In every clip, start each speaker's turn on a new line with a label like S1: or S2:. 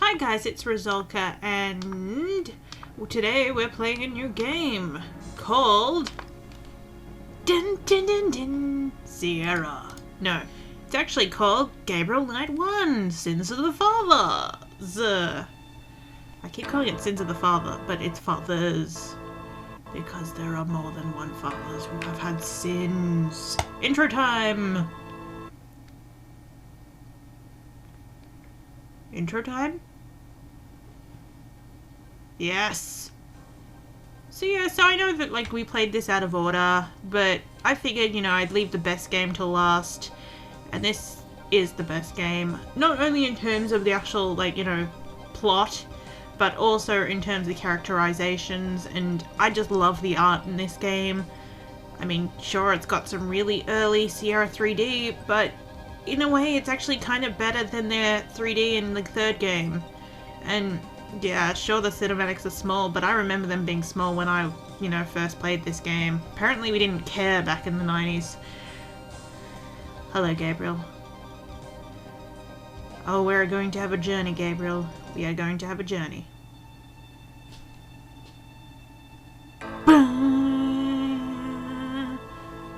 S1: Hi guys, it's Rizolka, and today we're playing a new game called Din Din Din Din Sierra. No, it's actually called Gabriel Knight I, Sins of the Fathers. I keep calling it Sins of the Father, but it's Fathers. Because there are more than one fathers who have had sins. Intro time! Intro time? Yes. So I know that like we played this out of order, but I figured, I'd leave the best game to last. And this is the best game. Not only in terms of the actual, plot, but also in terms of characterizations, and I just love the art in this game. I mean, sure, it's got some really early Sierra 3D, but in a way it's actually kind of better than their 3D in the third game. And yeah, sure, the cinematics are small, but I remember them being small when I, first played this game. Apparently we didn't care back in the 90s. Hello, Gabriel. Oh, we're going to have a journey, Gabriel. We are going to have a journey.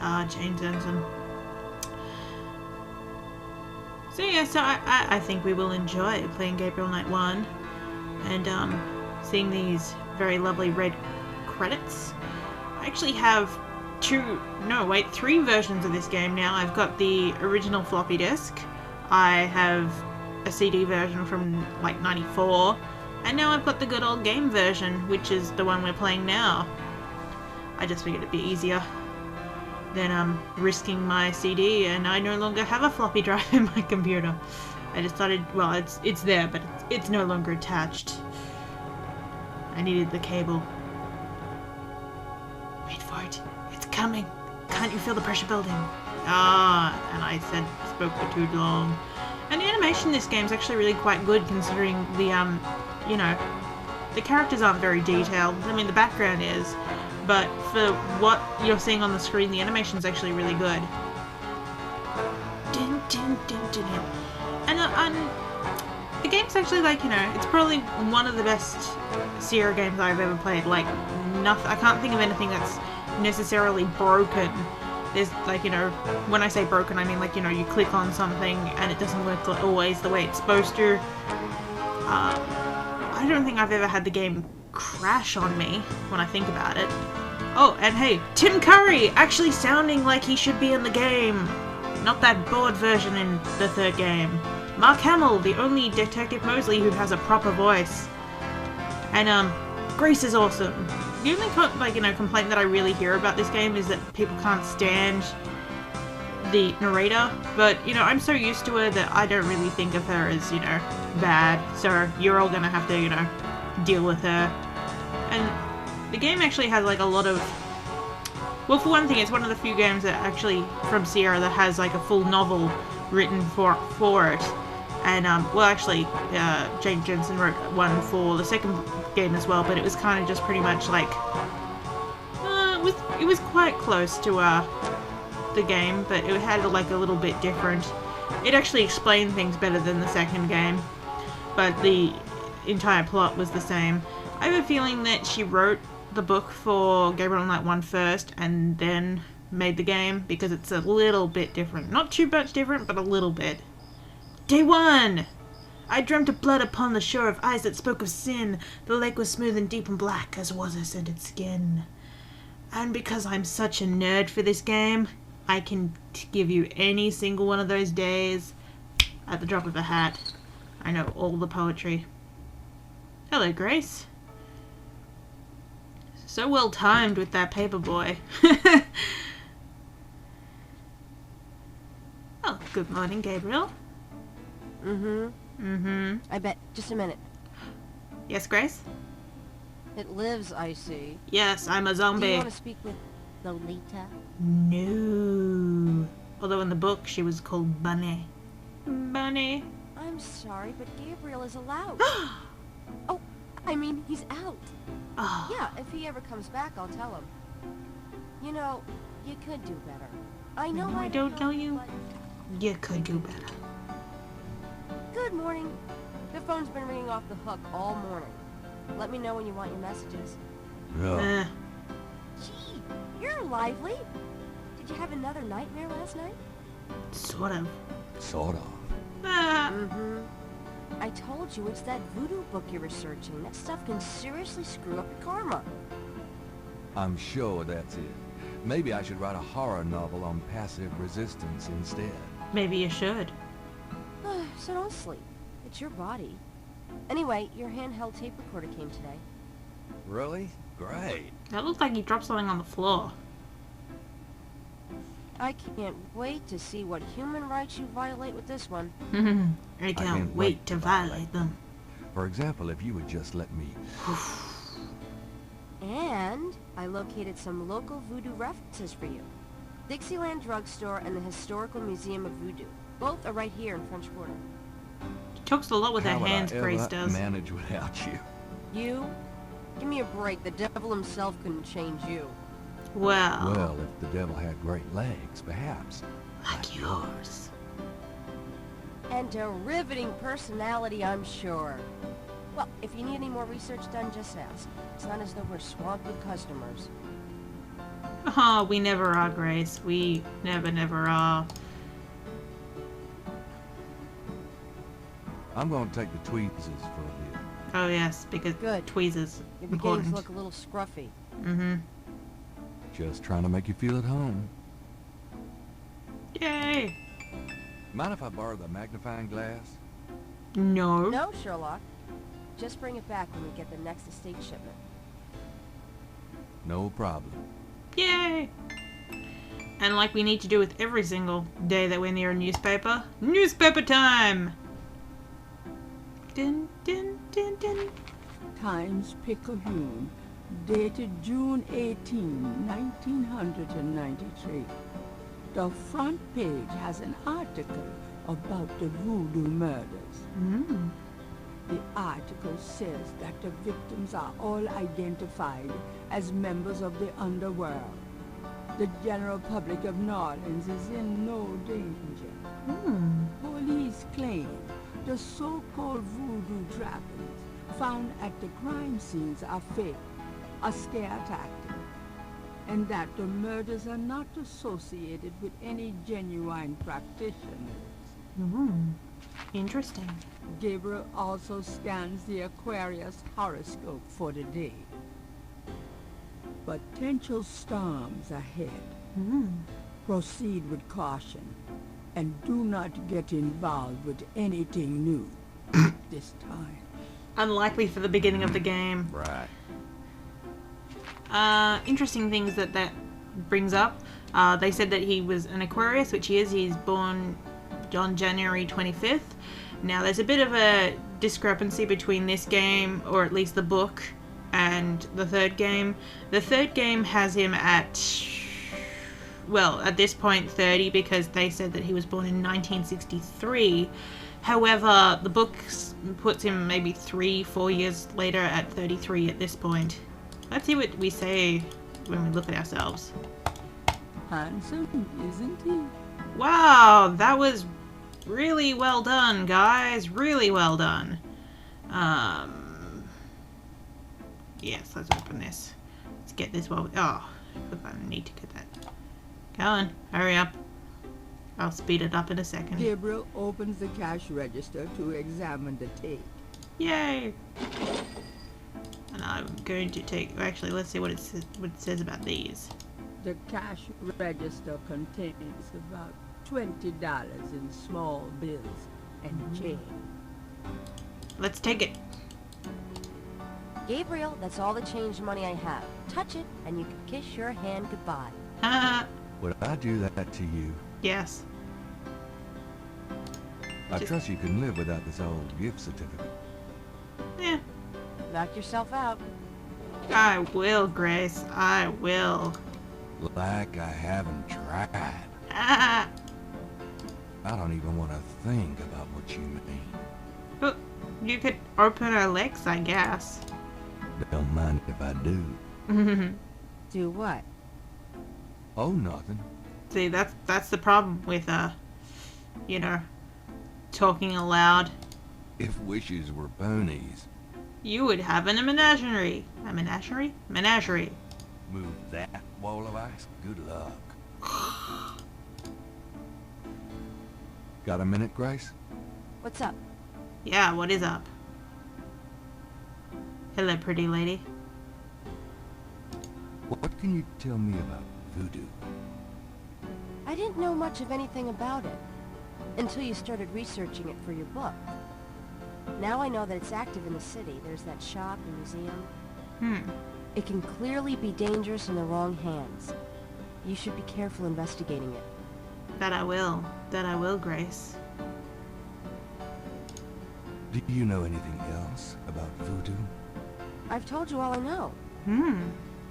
S1: Ah, Jane Jensen. So I think we will enjoy playing Gabriel Knight I, and seeing these very lovely red credits. I actually have three versions of this game now. I've got the original floppy disk. I have a CD version from like 94, and now I've got the good old game version, which is the one we're playing now. I just figured it'd be easier than risking my CD, and I no longer have a floppy drive in my computer. I decided, well, it's there, but it's no longer attached. I needed the cable. Wait for it. It's coming. Can't you feel the pressure building? Ah, and I spoke for too long. And the animation in this game is actually really quite good, considering the, the characters aren't very detailed. I mean, the background is, but for what you're seeing on the screen, the animation is actually really good. Din, din, din, din, din. And the game's actually, it's probably one of the best Sierra games I've ever played. Like, nothing, I can't think of anything that's necessarily broken. There's, when I say broken, I mean, you click on something and it doesn't work always the way it's supposed to. I don't think I've ever had the game crash on me when I think about it. Oh, and hey, Tim Curry actually sounding like he should be in the game. Not that bored version in the third game. Mark Hamill, the only Detective Mosley who has a proper voice. And, Grace is awesome. The only complaint that I really hear about this game is that people can't stand the narrator, but I'm so used to her that I don't really think of her as bad, so you're all gonna have to deal with her. And the game actually has a lot of, well, for one thing, it's one of the few games that actually from Sierra that has a full novel written for it. And Jane Jensen wrote one for the second game as well, but it was kind of just pretty much it was quite close to the game, but it had a little bit different. It actually explained things better than the second game, but the entire plot was the same. I have a feeling that she wrote the book for Gabriel Knight I first and then made the game, because it's a little bit different. Not too much different, but a little bit. Day 1! I dreamt of blood upon the shore, of eyes that spoke of sin. The lake was smooth and deep and black, as was her scented skin. And because I'm such a nerd for this game, I can give you any single one of those days at the drop of a hat. I know all the poetry. Hello, Grace. So well timed with that paperboy. Oh, good morning, Gabriel.
S2: I bet. Just a minute.
S1: Yes, Grace?
S2: It lives, I see.
S1: Yes, I'm a zombie.
S2: Do you want to speak with Lolita?
S1: No. Although in the book she was called Bunny. Bunny.
S2: I'm sorry, but Gabriel is allowed. Oh, I mean, he's out.
S1: Oh.
S2: Yeah, if he ever comes back, I'll tell him. You could do better. I know
S1: I don't know you.
S2: But...
S1: You could do better.
S2: Good morning. If phone's been ringing off the hook all morning. Let me know when you want your messages.
S3: Yeah.
S2: Gee, you're lively. Did you have another nightmare last night?
S1: Sort of.
S3: Sort of.
S2: Mm-hmm. I told you it's that voodoo book you're researching. That stuff can seriously screw up your karma.
S3: I'm sure that's it. Maybe I should write a horror novel on passive resistance instead.
S1: Maybe you should.
S2: So don't sleep. It's your body. Anyway, your handheld tape recorder came today.
S3: Really? Great.
S1: That looks like he dropped something on the floor.
S2: I can't wait to see what human rights you violate with this one.
S1: I can't wait to violate them.
S3: For example, if you would just let me...
S2: And I located some local voodoo references for you. Dixieland Drugstore and the Historical Museum of Voodoo. Both are right here in French Quarter.
S1: She talks a lot with her
S3: How would
S1: hands,
S3: I
S1: Grace
S3: ever
S1: does.
S3: manage without you?
S2: You? Give me a break. The devil himself couldn't change you.
S3: Well, if the devil had great legs, perhaps.
S1: Like yours.
S2: And a riveting personality, I'm sure. Well, if you need any more research done, just ask. It's not as though we're swamped with customers.
S1: Oh, we never are, Grace. We never are.
S3: I'm going to take the tweezers for a bit.
S1: Oh, yes, because
S2: Good.
S1: tweezers
S2: You're beginning to
S1: important.
S2: look a little scruffy.
S1: Mm-hmm.
S3: Just trying to make you feel at home.
S1: Yay!
S3: Mind if I borrow the magnifying glass?
S1: No.
S2: No, Sherlock. Just bring it back when we get the next estate shipment.
S3: No problem.
S1: Yay! And like we need to do with every single day that we're near a newspaper, newspaper time! Dun, dun, dun, dun.
S4: Times Picayune, dated June 18, 1993. The front page has an article about the voodoo murders.
S1: Mm.
S4: The article says that the victims are all identified as members of the underworld. The general public of New Orleans is in no danger.
S1: Mm.
S4: Police claim the so-called voodoo trappings found at the crime scenes are fake, a scare tactic, and that the murders are not associated with any genuine practitioners.
S1: Mm. Interesting.
S4: Gabriel also scans the Aquarius horoscope for the day. Potential storms ahead.
S1: Mm.
S4: Proceed with caution, and do not get involved with anything new this time.
S1: Unlikely for the beginning of the game.
S3: Right.
S1: Interesting things that brings up. They said that he was an Aquarius, which he is. He's born on January 25th. Now, there's a bit of a discrepancy between this game, or at least the book, and the third game. The third game has him at, well, at this point 30, because they said that he was born in 1963. However, the book puts him maybe 3-4 years later at 33 at this point. Let's see what we say when we look at ourselves.
S4: Handsome, isn't he?
S1: Wow, that was really well done, guys. Really well done. Yes, let's open this. Let's get this while we... Oh, I need to get that. Go on, hurry up. I'll speed it up in a second.
S4: Gabriel opens the cash register to examine the tape.
S1: Yay! And I'm going to take... Actually, let's see what it says about these.
S4: The cash register contains about $20 in small bills and change.
S1: Let's take it.
S2: Gabriel, that's all the change money I have. Touch it, and you can kiss your hand goodbye.
S1: Haha.
S3: Would I do that to you?
S1: Yes.
S3: I trust you can live without this old gift certificate.
S1: Yeah.
S2: Knock yourself out.
S1: I will, Grace. I will.
S3: Like I haven't tried.
S1: Ah.
S3: I don't even want to think about what you mean.
S1: But you could open her legs, I guess.
S3: Don't mind if I do.
S2: Do what?
S3: Oh, nothing.
S1: See, that's the problem with you know, talking aloud.
S3: If wishes were ponies.
S1: You would have a menagerie. A menagerie? Menagerie.
S3: Move that wall of ice? Good luck. Got a minute, Grace?
S2: What's up?
S1: Yeah, what is up? Hello, pretty lady.
S3: What can you tell me about voodoo?
S2: I didn't know much of anything about it until you started researching it for your book. Now I know that it's active in the city. There's that shop and museum. It can clearly be dangerous in the wrong hands. You should be careful investigating it.
S1: That I will. That I will, Grace.
S3: Do you know anything else about voodoo?
S2: I've told you all I know.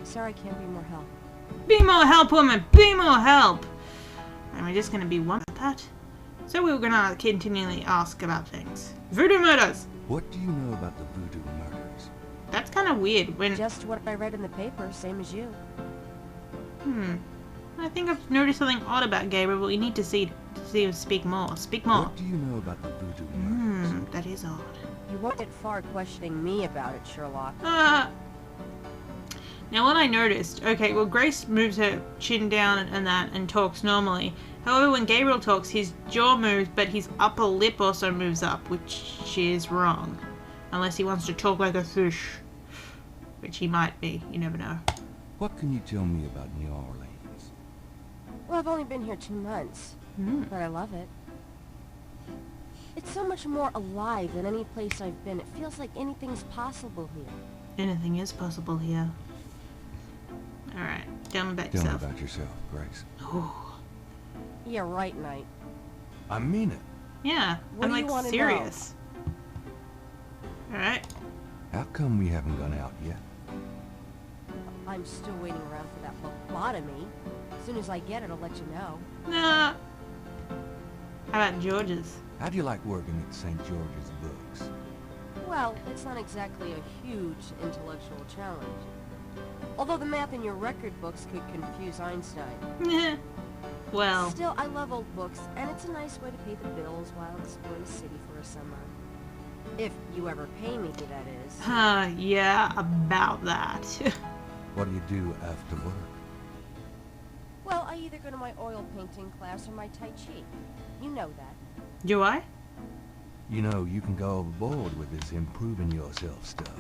S2: Sorry I can't be more help.
S1: Be more help, woman! Be more help! Am I just gonna be one at that? So we were gonna continually ask about things. Voodoo murders!
S3: What do you know about the voodoo murders?
S1: That's kind of weird when...
S2: Just what I read in the paper, same as you.
S1: I think I've noticed something odd about Gabriel, but we need to see him speak more. Speak more.
S3: What do you know about the voodoo murders?
S1: That is odd.
S2: You won't get far questioning me about it, Sherlock.
S1: Now what I noticed, okay, well Grace moves her chin down and talks normally. However, when Gabriel talks, his jaw moves, but his upper lip also moves up, which is wrong. Unless he wants to talk like a fish. Which he might be, you never know.
S3: What can you tell me about New Orleans?
S2: Well, I've only been here 2 months, but I love it. It's so much more alive than any place I've been. It feels like anything's possible here.
S1: Anything is possible here. Alright, tell me about
S3: Tell me
S1: yourself.
S3: about yourself, Grace.
S1: Oh,
S2: Yeah, right, Knight.
S3: I mean it.
S1: yeah,
S2: What
S1: I'm
S2: do you
S1: like
S2: wanna
S1: serious. Alright.
S3: How come we haven't gone out yet?
S2: I'm still waiting around for that lobotomy. As soon as I get it, I'll let you know.
S1: Nah. How about George's?
S3: How do you like working at St. George's Books?
S2: Well, it's not exactly a huge intellectual challenge. Although the math in your record books could confuse Einstein.
S1: Well,
S2: Still, I love old books, and it's a nice way to pay the bills while exploring the city for a summer. If you ever pay me, that is.
S1: yeah, about that.
S3: What do you do after work?
S2: Well, I either go to my oil painting class or my Tai Chi. You know that.
S1: Do I?
S3: You know, you can go overboard with this improving yourself stuff.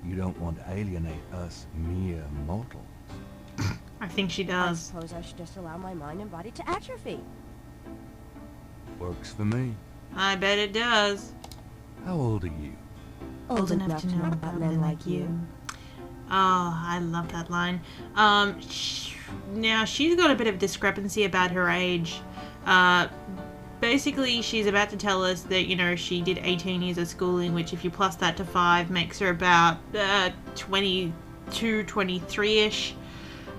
S3: You don't want to alienate us mere mortals.
S1: I think she
S2: I
S1: does.
S2: suppose I should just allow my mind and body to atrophy.
S3: Works for me.
S1: I bet it does.
S3: How old are you?
S2: Old enough to know about men like you.
S1: Oh, I love that line. Now, she's got a bit of discrepancy about her age. Basically, she's about to tell us that, you know, she did 18 years of schooling, which if you plus that to 5 makes her about 22, 23-ish.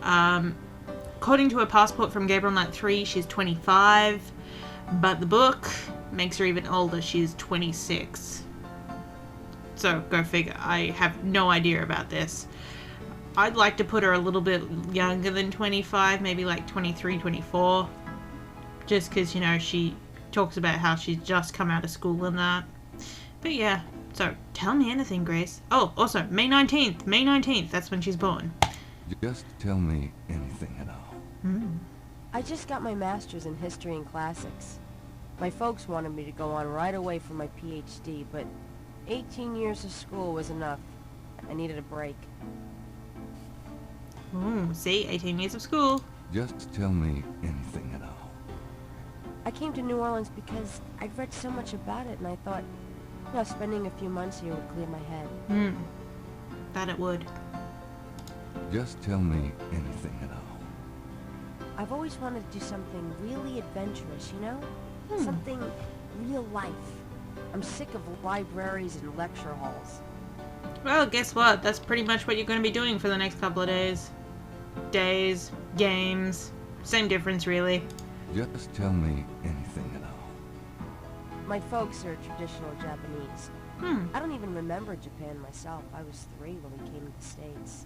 S1: According to her passport from Gabriel Knight I, she's 25, but the book makes her even older. She's 26. So, go figure. I have no idea about this. I'd like to put her a little bit younger than 25, maybe like 23, 24. Just because, you know, she talks about how she's just come out of school and that. But yeah, so tell me anything, Grace. Oh, also, May 19th, that's when she's born.
S3: Just tell me anything at all.
S2: I just got my master's in history and classics. My folks wanted me to go on right away for my PhD, but 18 years of school was enough. I needed a break.
S1: See, 18 years of school.
S3: Just tell me anything at all.
S2: I came to New Orleans because I'd read so much about it, and I thought, you know, spending a few months here would clear my head.
S1: That it would.
S3: Just tell me anything at all.
S2: I've always wanted to do something really adventurous, you know? Something real life. I'm sick of libraries and lecture halls.
S1: Well, guess what? That's pretty much what you're going to be doing for the next couple of days. Games. Same difference, really.
S3: Just tell me anything at all.
S2: My folks are traditional Japanese. I don't even remember Japan myself. I was 3 when we came to the States.